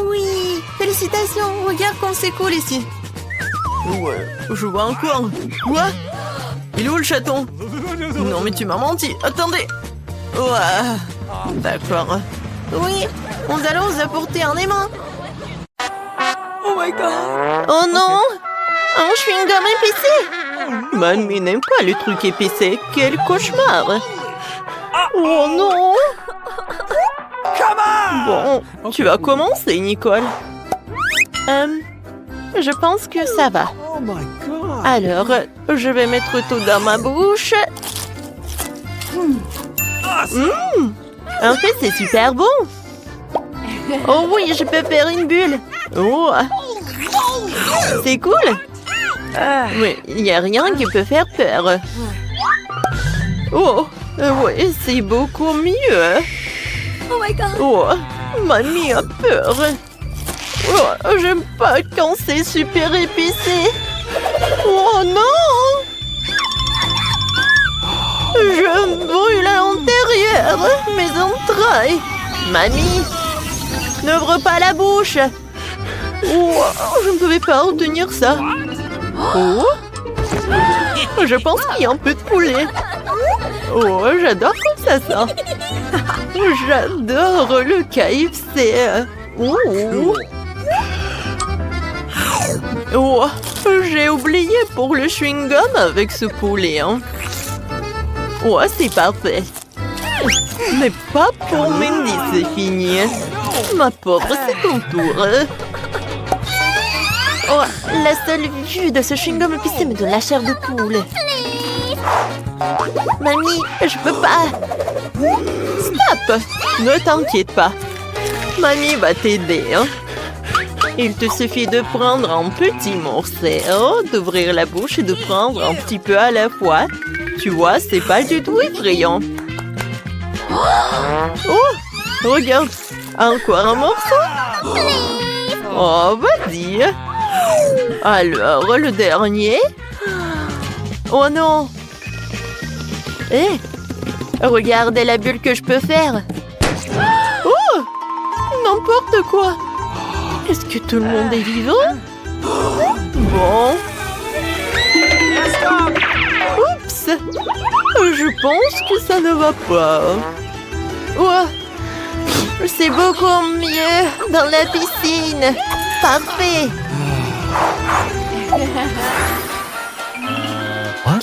Oui. Félicitations. Regarde comme c'est cool ici. Ouais, je vois encore. Quoi? Il est où le chaton? Non, mais tu m'as menti. Attendez. Ouais. D'accord. Oui, nous allons vous apporter un aimant. Oh my god! Oh non! Un chewing-gum épicé! Mamie n'aime pas les trucs épicés. Quel cauchemar! Oh non! Bon, tu vas commencer, Nicole. Je pense que ça va. Oh my god! Alors, je vais mettre tout dans ma bouche. En fait, c'est super bon. Oh oui, je peux faire une bulle. Oh, c'est cool. Oui, il n'y a rien qui peut faire peur. Oh, oui, c'est beaucoup mieux. Oh my god. Oh, mamie a peur. Oh, j'aime pas quand c'est super épicé. Oh non! Je me brûle à l'intérieur, mes entrailles. Mamie, n'ouvre pas la bouche. Oh, je ne pouvais pas retenir ça. Oh, je pense qu'il y a un peu de poulet. Oh, j'adore comme ça sent. J'adore le KFC. Oh. Oh, j'ai oublié pour le chewing-gum avec ce poulet. Hein. Oh, c'est parfait. Mais pas pour Mandy, c'est fini. Ma pauvre, c'est ton tour. Oh, la seule vue de ce chewing-gum épicé me donne la chair de poule. Mamie, je peux pas. Stop! Ne t'inquiète pas. Mamie va t'aider. Hein. Il te suffit de prendre un petit morceau, d'ouvrir la bouche et de prendre un petit peu à la fois. Tu vois, c'est pas du tout effrayant. Oh, regarde, encore un morceau. Oh, vas-y. Alors, le dernier. Oh non. Hé, regardez la bulle que je peux faire. Oh, n'importe quoi. Est-ce que tout le monde est vivant? Bon. Oups. Je pense que ça ne va pas. Oh, c'est beaucoup mieux dans la piscine. Parfait.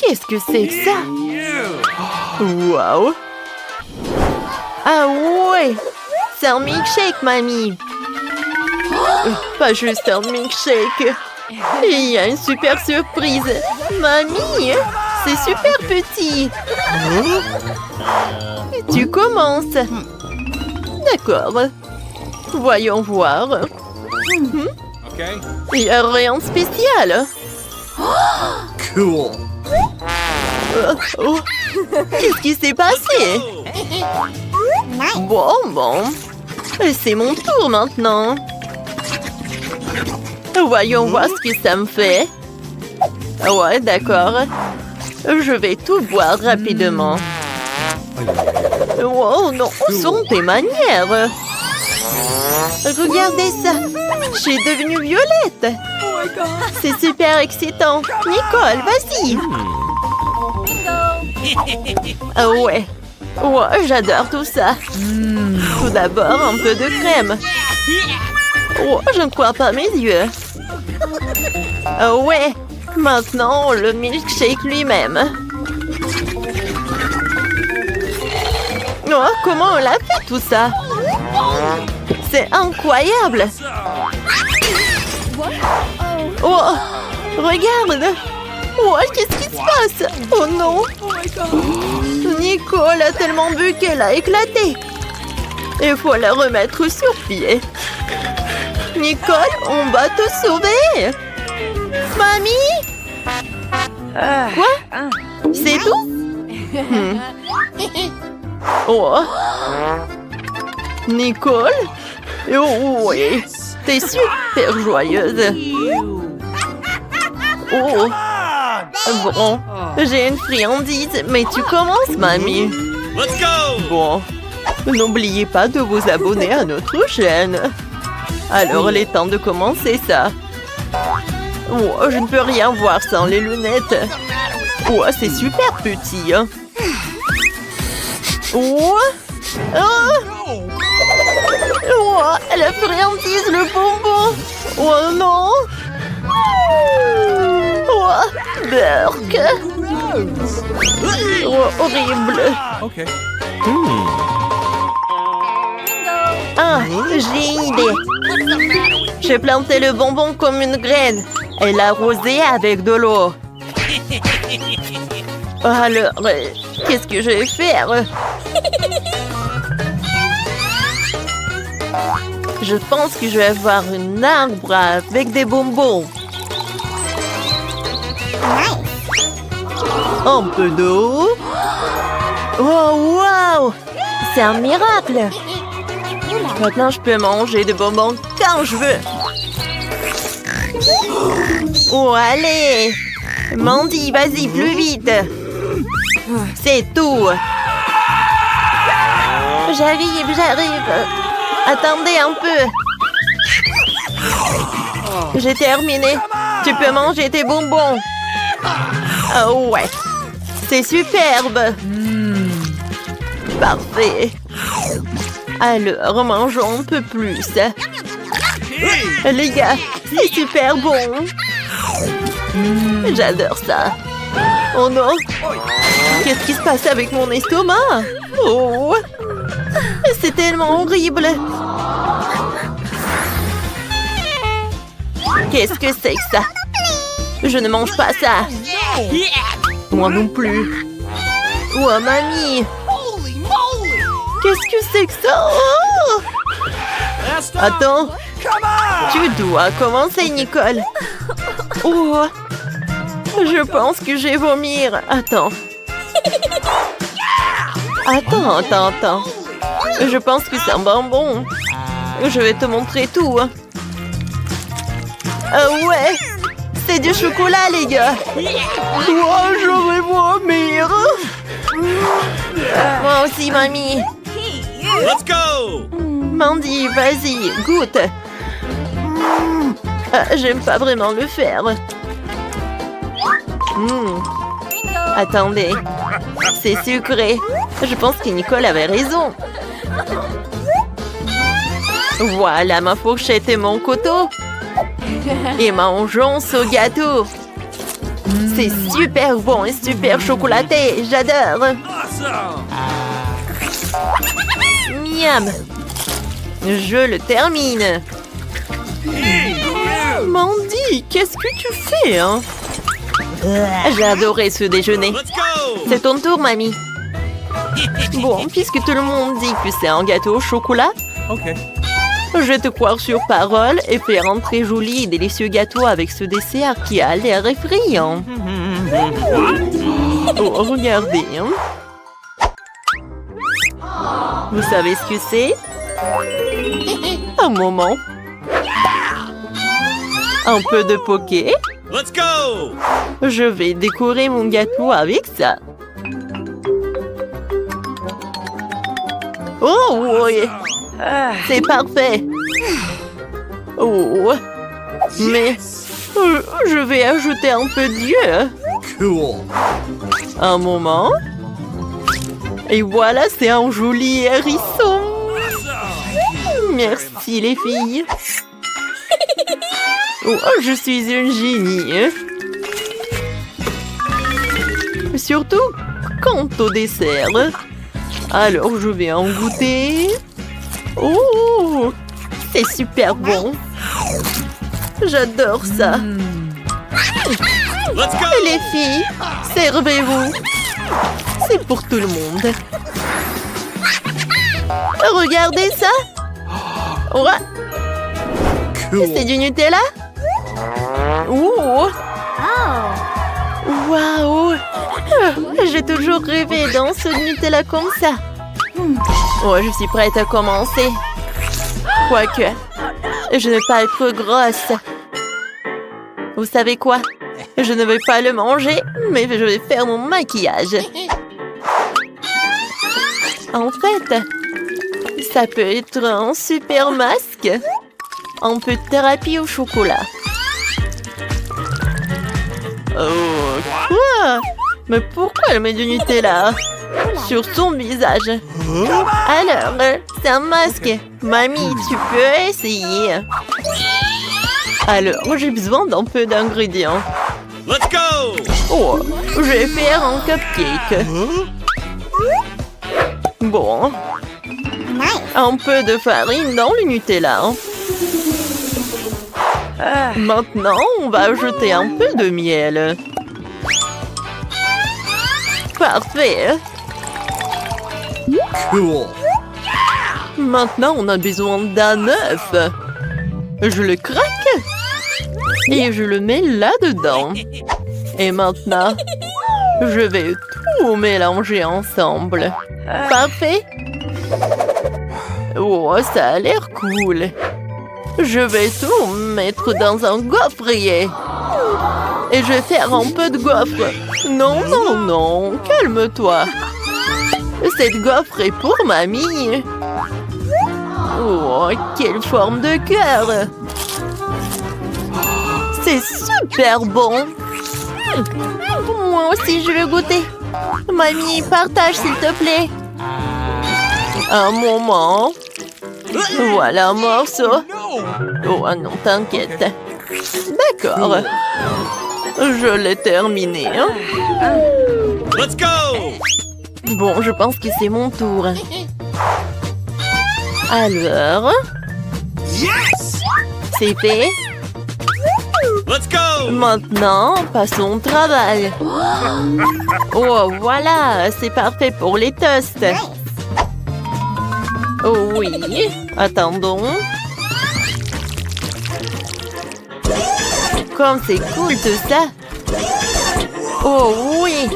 Qu'est-ce que c'est que ça? Waouh. Ah ouais. C'est un milkshake, mamie. Pas juste un milkshake. Il y a une super surprise. Mamie, c'est super petit. Tu commences. D'accord. Voyons voir. Il n'y a rien de spécial. Cool. Oh. Qu'est-ce qui s'est passé? Bon. C'est mon tour maintenant. Voyons voir ce que ça me fait. Ouais, d'accord. Je vais tout boire rapidement. Oh non, où sont tes manières? Regardez ça. J'ai devenu violette. C'est super excitant. Nicole, vas-y. Ah ouais. Ouais, j'adore tout ça. Tout d'abord, un peu de crème. Oh, je ne crois pas mes yeux. Ah ouais. Maintenant, le milkshake lui-même. Oh, comment on l'a fait tout ça? C'est incroyable. Oh, regarde. Oh, qu'est-ce qui se passe? Oh non! Oh my god. Nicole a tellement bu qu'elle a éclaté. Il faut la remettre sur pied. Nicole, on va te sauver. Mamie? Quoi? C'est tout? Oh. Nicole? Oh oui, t'es super joyeuse. Oh. Bon, j'ai une friandise, mais tu commences, mamie. Let's go! Bon, n'oubliez pas de vous abonner à notre chaîne. Alors, il est temps de commencer ça. Oh, je ne peux rien voir sans les lunettes. Oh, c'est super petit. Hein. Oh. Oh. Oh, la friandise, le bonbon. Oh non. Oh, Burk. Oh, horrible. Okay. Ah, j'ai une idée. J'ai planté le bonbon comme une graine et l'arrosé avec de l'eau. Alors, qu'est-ce que je vais faire? Je pense que je vais avoir un arbre avec des bonbons. Un peu d'eau. Oh, wow! C'est un miracle! Maintenant, je peux manger des bonbons quand je veux. Oh, allez! Mandy, vas-y, plus vite! C'est tout! J'arrive! Attendez un peu! J'ai terminé! Tu peux manger tes bonbons! Oh ouais! C'est superbe! Parfait! Alors, mangeons un peu plus. Les gars, c'est super bon! J'adore ça! Oh non! Qu'est-ce qui se passe avec mon estomac? Oh! C'est tellement horrible! Qu'est-ce que c'est que ça? Je ne mange pas ça! Moi non plus! Oh, mamie! Qu'est-ce que c'est que ça? Oh! Attends! Tu dois commencer, Nicole! Oh! Je pense que je vais vomir! Attends! Attends! Je pense que c'est un bonbon! Je vais te montrer tout! Ouais! C'est du chocolat, les gars! Oh, je vais vomir! Moi aussi, mamie! Let's go! Mandy, vas-y, goûte! J'aime pas vraiment le faire. Attendez, c'est sucré. Je pense que Nicole avait raison. Voilà ma fourchette et mon couteau. Et mangeons ce gâteau. C'est super bon et super chocolaté. J'adore. Awesome! Miam. Je le termine. Mandy, qu'est-ce que tu fais, hein? J'ai adoré ce déjeuner. Let's go! C'est ton tour, mamie. Bon, puisque tout le monde dit que c'est un gâteau au chocolat, Okay. je vais te croire sur parole et faire un très joli et délicieux gâteau avec ce dessert qui a l'air effrayant. Oh, regardez. Hein. Vous savez ce que c'est? Un moment. Un peu de poké. Let's go! Je vais décorer mon gâteau avec ça. Oh oui, c'est parfait. Oh, mais je vais ajouter un peu d'yeux. Cool! Un moment. Et voilà, c'est un joli hérisson. Merci les filles. Oh, je suis une génie. Surtout quant au dessert. Alors, je vais en goûter. Oh, c'est super bon. J'adore ça. Let's go. Les filles, servez-vous. C'est pour tout le monde. Regardez ça. Ouais. Cool. C'est du Nutella? Ouh. Waouh. J'ai toujours rêvé d'un seau de Nutella comme ça. Oh, je suis prête à commencer. Quoique, je ne vais pas être grosse. Vous savez quoi? Je ne vais pas le manger, mais je vais faire mon maquillage. En fait, ça peut être un super masque. Un peu de thérapie au chocolat. Oh, quoi? Mais pourquoi elle met du Nutella sur son visage? Alors, c'est un masque. Mamie, tu peux essayer. Alors, j'ai besoin d'un peu d'ingrédients. Let's go. Oh, je vais faire un cupcake. Bon. Un peu de farine dans le Nutella. Maintenant, on va ajouter un peu de miel. Parfait. Cool. Maintenant, on a besoin d'un œuf. Je le craque et je le mets là-dedans. Et maintenant, je vais tout mélanger ensemble. Parfait. Oh, ça a l'air cool. Je vais tout mettre dans un gaufrier. Et je vais faire un peu de gaufre. Non, non, non, calme-toi. Cette gaufre est pour mamie. Oh, quelle forme de cœur. C'est super bon. Moi aussi, je veux goûter. Mamie, partage s'il te plaît. Un moment. Voilà un morceau. Oh non, t'inquiète. D'accord. Je l'ai terminé. Let's go. Bon, je pense que c'est mon tour. Alors, Yes. c'est fait. Let's go. Maintenant, passons au travail. Oh, voilà, c'est parfait pour les toasts. Oh oui, attendons. Comme c'est cool tout ça. Oh oui.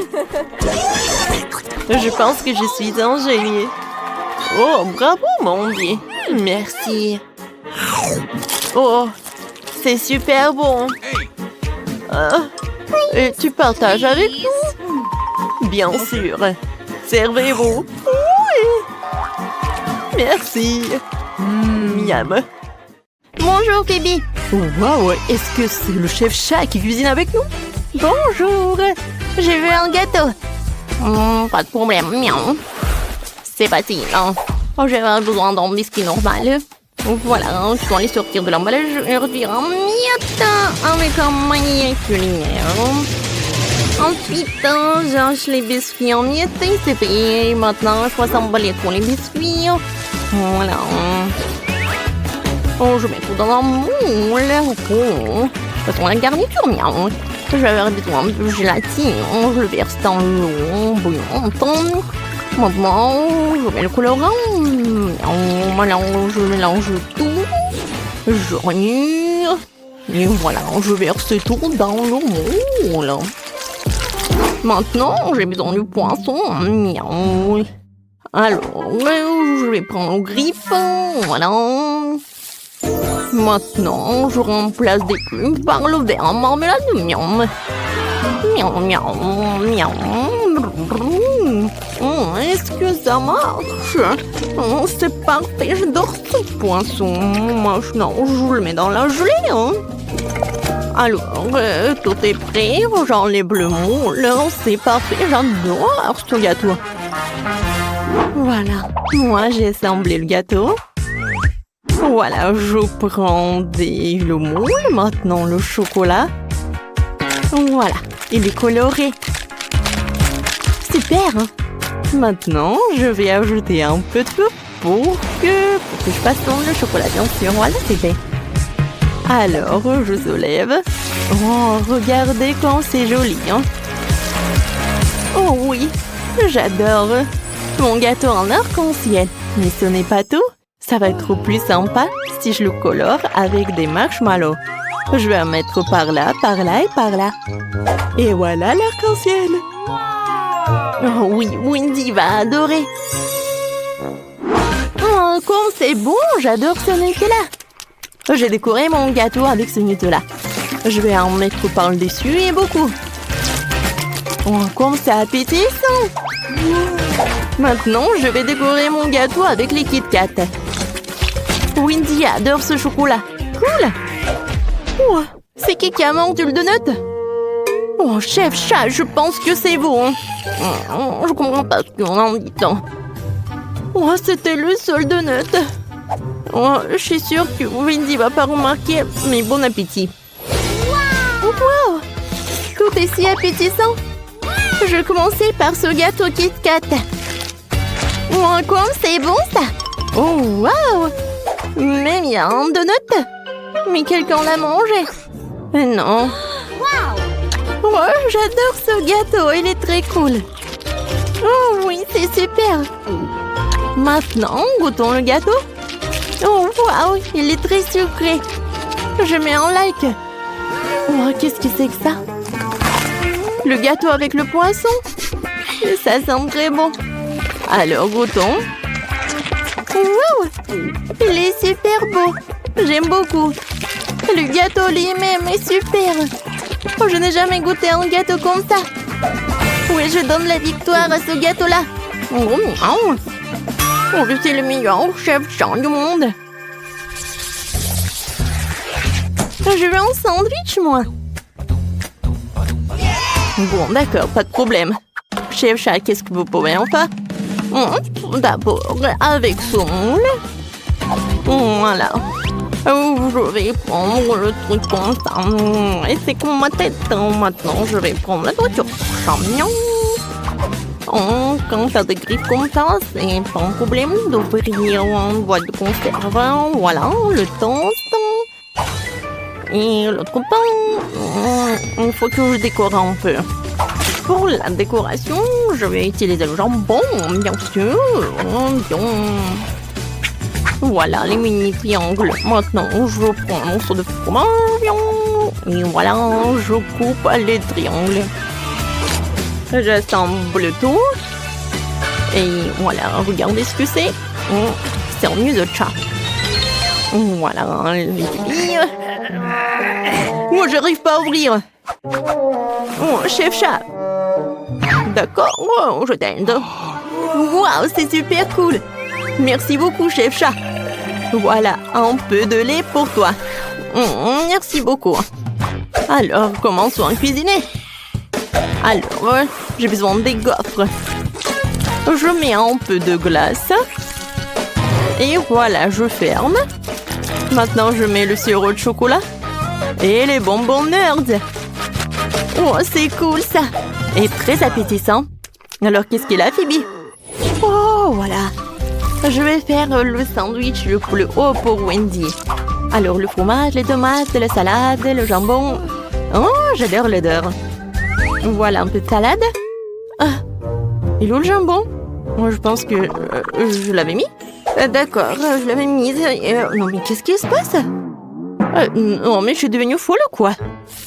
Je pense que je suis un génie. Oh, bravo mon dieu. Merci. Oh, c'est super bon. Et tu partages avec nous? Bien sûr. Servez-vous. Oui. Merci. Miam. Bonjour, Phoebe. Waouh, est-ce que c'est le chef chat qui cuisine avec nous? Bonjour. J'ai vu un gâteau. Pas de problème. Miam. C'est facile. Hein? Oh, j'avais besoin d'un biscuit normal. Voilà, je dois les sortir de l'emballage et réduire en miettes avec un maillet culinaire. Ensuite, j'arrache les biscuits en miettes et c'est fait. Maintenant, je dois emballer tous les biscuits. Voilà. Oh, je mets tout dans un moule. Oh. Faisons la garniture, miam. J'avais besoin de gélatine. Je le verse dans l'eau bouillante. Maintenant, je mets le colorant. Je mélange tout. Je remue. Et voilà, je verse tout dans le moule. Maintenant, j'ai besoin du poisson. Miam. Alors, je vais prendre le griffe. Voilà. Maintenant, je remplace des plumes par le verre en marmelade. Miam. Miam, miam, miam. Est-ce que ça marche? C'est parfait, j'adore ce poisson. Maintenant, je le mets dans la gelée. Hein. Alors, tout est prêt. J'enlève le moule. C'est parfait, j'adore ce gâteau. Voilà, moi j'ai assemblé le gâteau. Voilà, je prends le moule, maintenant le chocolat. Voilà, il est coloré. Super, hein? Maintenant, je vais ajouter un peu de peu pour que je fasse le chocolat, bien sûr. Voilà, c'est fait. Alors, je soulève. Oh, regardez comme c'est joli, hein. Oh oui, j'adore. Mon gâteau en arc-en-ciel. Mais ce n'est pas tout. Ça va être plus sympa si je le colore avec des marshmallows. Je vais en mettre par là et par là. Et voilà l'arc-en-ciel. Oh oui, Wendy va adorer. Oh, comme c'est bon, j'adore ce Nutella. J'ai décoré mon gâteau avec ce Nutella. Je vais en mettre par-dessus et beaucoup. Oh, comme c'est appétissant. Maintenant, je vais décorer mon gâteau avec les Kit Kat. Wendy adore ce chocolat. Cool. Oh, c'est qui a mangé le donut? Oh, chef chat, je pense que c'est vous. Hein. Je comprends pas ce qu'on en dit tant. Oh, c'était le seul donut. Oh, je suis sûre que Wendy va pas remarquer, mais bon appétit. Wow! Tout est si appétissant. Je vais commencer par ce gâteau Kit Kat. Oh, comme c'est bon ça! Oh, wow! Mais il y a un donut. Mais quelqu'un l'a mangé. Non. Oh, j'adore ce gâteau, il est très cool. Oh oui, c'est super. Maintenant, goûtons le gâteau. Oh, wow, il est très sucré. Je mets un like. Oh, qu'est-ce que c'est que ça? Le gâteau avec le poisson. Ça sent très bon. Alors, goûtons. Wow, il est super beau. J'aime beaucoup. Le gâteau lui-même est super. Oh, je n'ai jamais goûté un gâteau comme ça. Oui, je donne la victoire à ce gâteau-là. Oh, je suis le meilleur chef-chat du monde. Je veux un sandwich, moi. Bon, d'accord, pas de problème. Chef-chat, qu'est-ce que vous pouvez en faire? D'abord, avec saumon. Voilà. Je vais prendre le truc comme ça. Et c'est comme ma tête. Maintenant, je vais prendre la voiture. Quand t'as des griffes comme ça, c'est pas un problème d'ouvrir une boîte de conserve. Voilà, le temps. Et l'autre pain, il faut que je décore un peu. Pour la décoration, je vais utiliser le jambon, bien sûr. Voilà les mini triangles. Maintenant, je prends un morceau de fromage. Et voilà, je coupe les triangles. J'assemble tout. Et voilà, regardez ce que c'est. C'est un nid de chat. Voilà, les billes. Oh, j'arrive pas à ouvrir. Oh, chef chat. D'accord, oh, je t'aide. Waouh, c'est super cool. Merci beaucoup, chef chat. Voilà, un peu de lait pour toi. Merci beaucoup. Alors, commençons à cuisiner. Alors, j'ai besoin des gaufres. Je mets un peu de glace. Et voilà, je ferme. Maintenant, je mets le sirop de chocolat. Et les bonbons nerds. Oh, c'est cool ça. Et très appétissant. Alors, qu'est-ce qu'il a, Phoebe? Oh, voilà. Je vais faire le sandwich le plus haut pour Wendy. Alors, le fromage, les tomates, la salade, le jambon. Oh, j'adore l'odeur. Voilà un peu de salade. Ah, il est où le jambon? Je pense que je l'avais mis. D'accord, je l'avais mise. Non, mais qu'est-ce qui se passe? Non, mais je suis devenue folle ou quoi?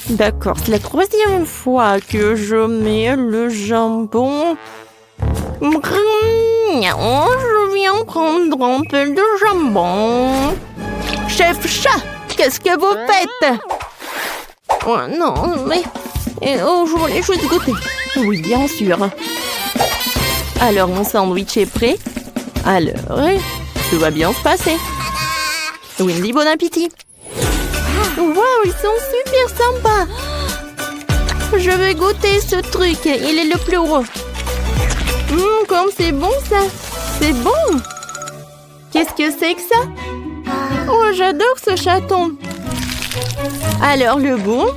D'accord, c'est la 3e fois que je mets le jambon. Je viens prendre un peu de jambon. Chef chat, qu'est-ce que vous faites? Oh, non, mais... je voulais juste goûter. Oui, bien sûr. Alors, mon sandwich est prêt. Alors, tout va bien se passer. Wendy, bon appétit. Waouh, ils sont super sympas. Je vais goûter ce truc. Il est le plus gros. Comme c'est bon, ça. C'est bon. Qu'est-ce que c'est que ça? Oh, j'adore ce chaton. Alors, le goût.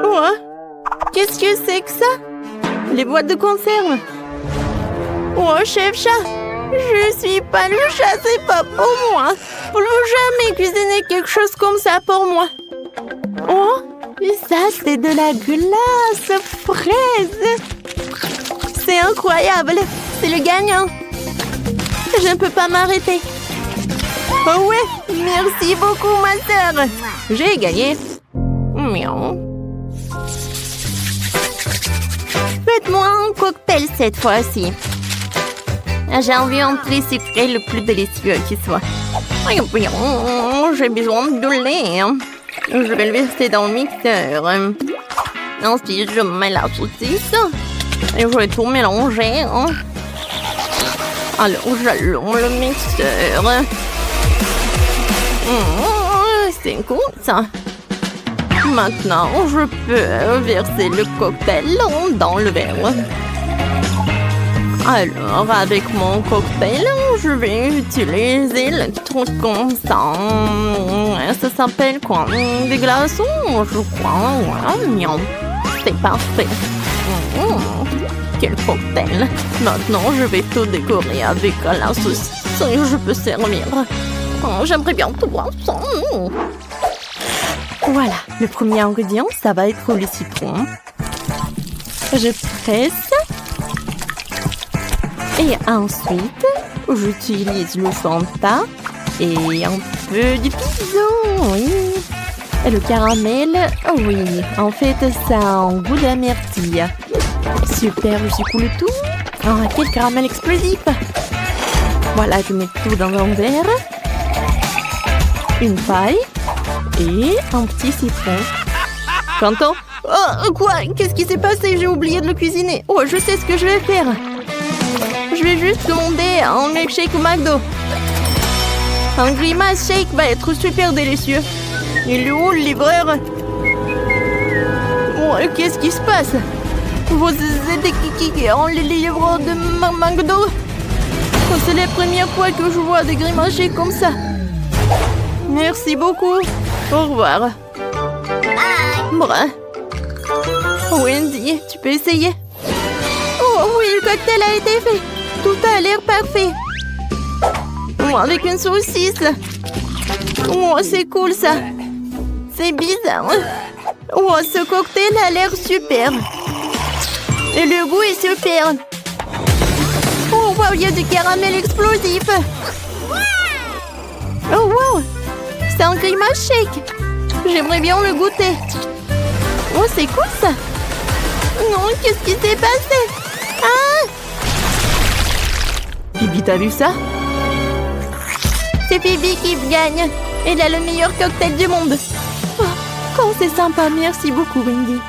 Oh, qu'est-ce que c'est que ça? Les boîtes de conserve. Oh, chef chat. Je suis pas le chat, c'est pas pour moi. Plus jamais cuisiner quelque chose comme ça pour moi. Oh, ça c'est de la glace fraise. C'est incroyable. C'est le gagnant. Je ne peux pas m'arrêter. Oh ouais, merci beaucoup ma sœur. J'ai gagné. Miaou. Faites-moi un cocktail cette fois-ci. J'ai envie d'un truc sucré le plus délicieux qui soit. J'ai besoin de lait. Je vais le verser dans le mixeur. Ensuite, je mets la saucisse. Et je vais tout mélanger. Alors, j'allume le mixeur. C'est cool, ça. Maintenant, je peux verser le cocktail dans le verre. Alors, avec mon cocktail, je vais utiliser le truc comme ça. Ça s'appelle quoi? Des glaçons, je crois. Voilà, miam. C'est parfait. Quel cocktail. Maintenant, je vais tout décorer avec la saucisse et je peux servir. J'aimerais bien tout voir ça. Voilà, le premier ingrédient, ça va être le citron. Je presse. Et ensuite, j'utilise le Fanta et un peu de pizza, oui. Et le caramel, oui, en fait, ça a un goût d'amertume. Super, je secoue tout. Ah, quel caramel explosif! Voilà, je mets tout dans un verre. Une paille et un petit citron. Quentin? Oh, quoi? Qu'est-ce qui s'est passé? J'ai oublié de le cuisiner. Oh, je sais ce que je vais faire. Je vais juste commander un milkshake au McDo. Un grimace shake va être super délicieux. Il est où le livreur? Oh, qu'est-ce qui se passe? Vous êtes qui les livreurs de McDo? Oh, c'est la première fois que je vois des grimaces shake comme ça. Merci beaucoup. Au revoir. Brun. Wendy, tu peux essayer? Oh oui, le cocktail a été fait. Tout a l'air parfait. Oh, avec une saucisse. Oh, c'est cool ça. C'est bizarre. Oh, ce cocktail a l'air super. Et le goût est super. Oh, wow, il y a du caramel explosif. Oh, wow. C'est un grimace shake. J'aimerais bien le goûter. Oh, c'est cool ça. Non, qu'est-ce qui s'est passé? Ah! Phoebe, t'as vu ça? C'est Phoebe qui gagne. Elle a le meilleur cocktail du monde. Oh, c'est sympa. Merci beaucoup, Wendy.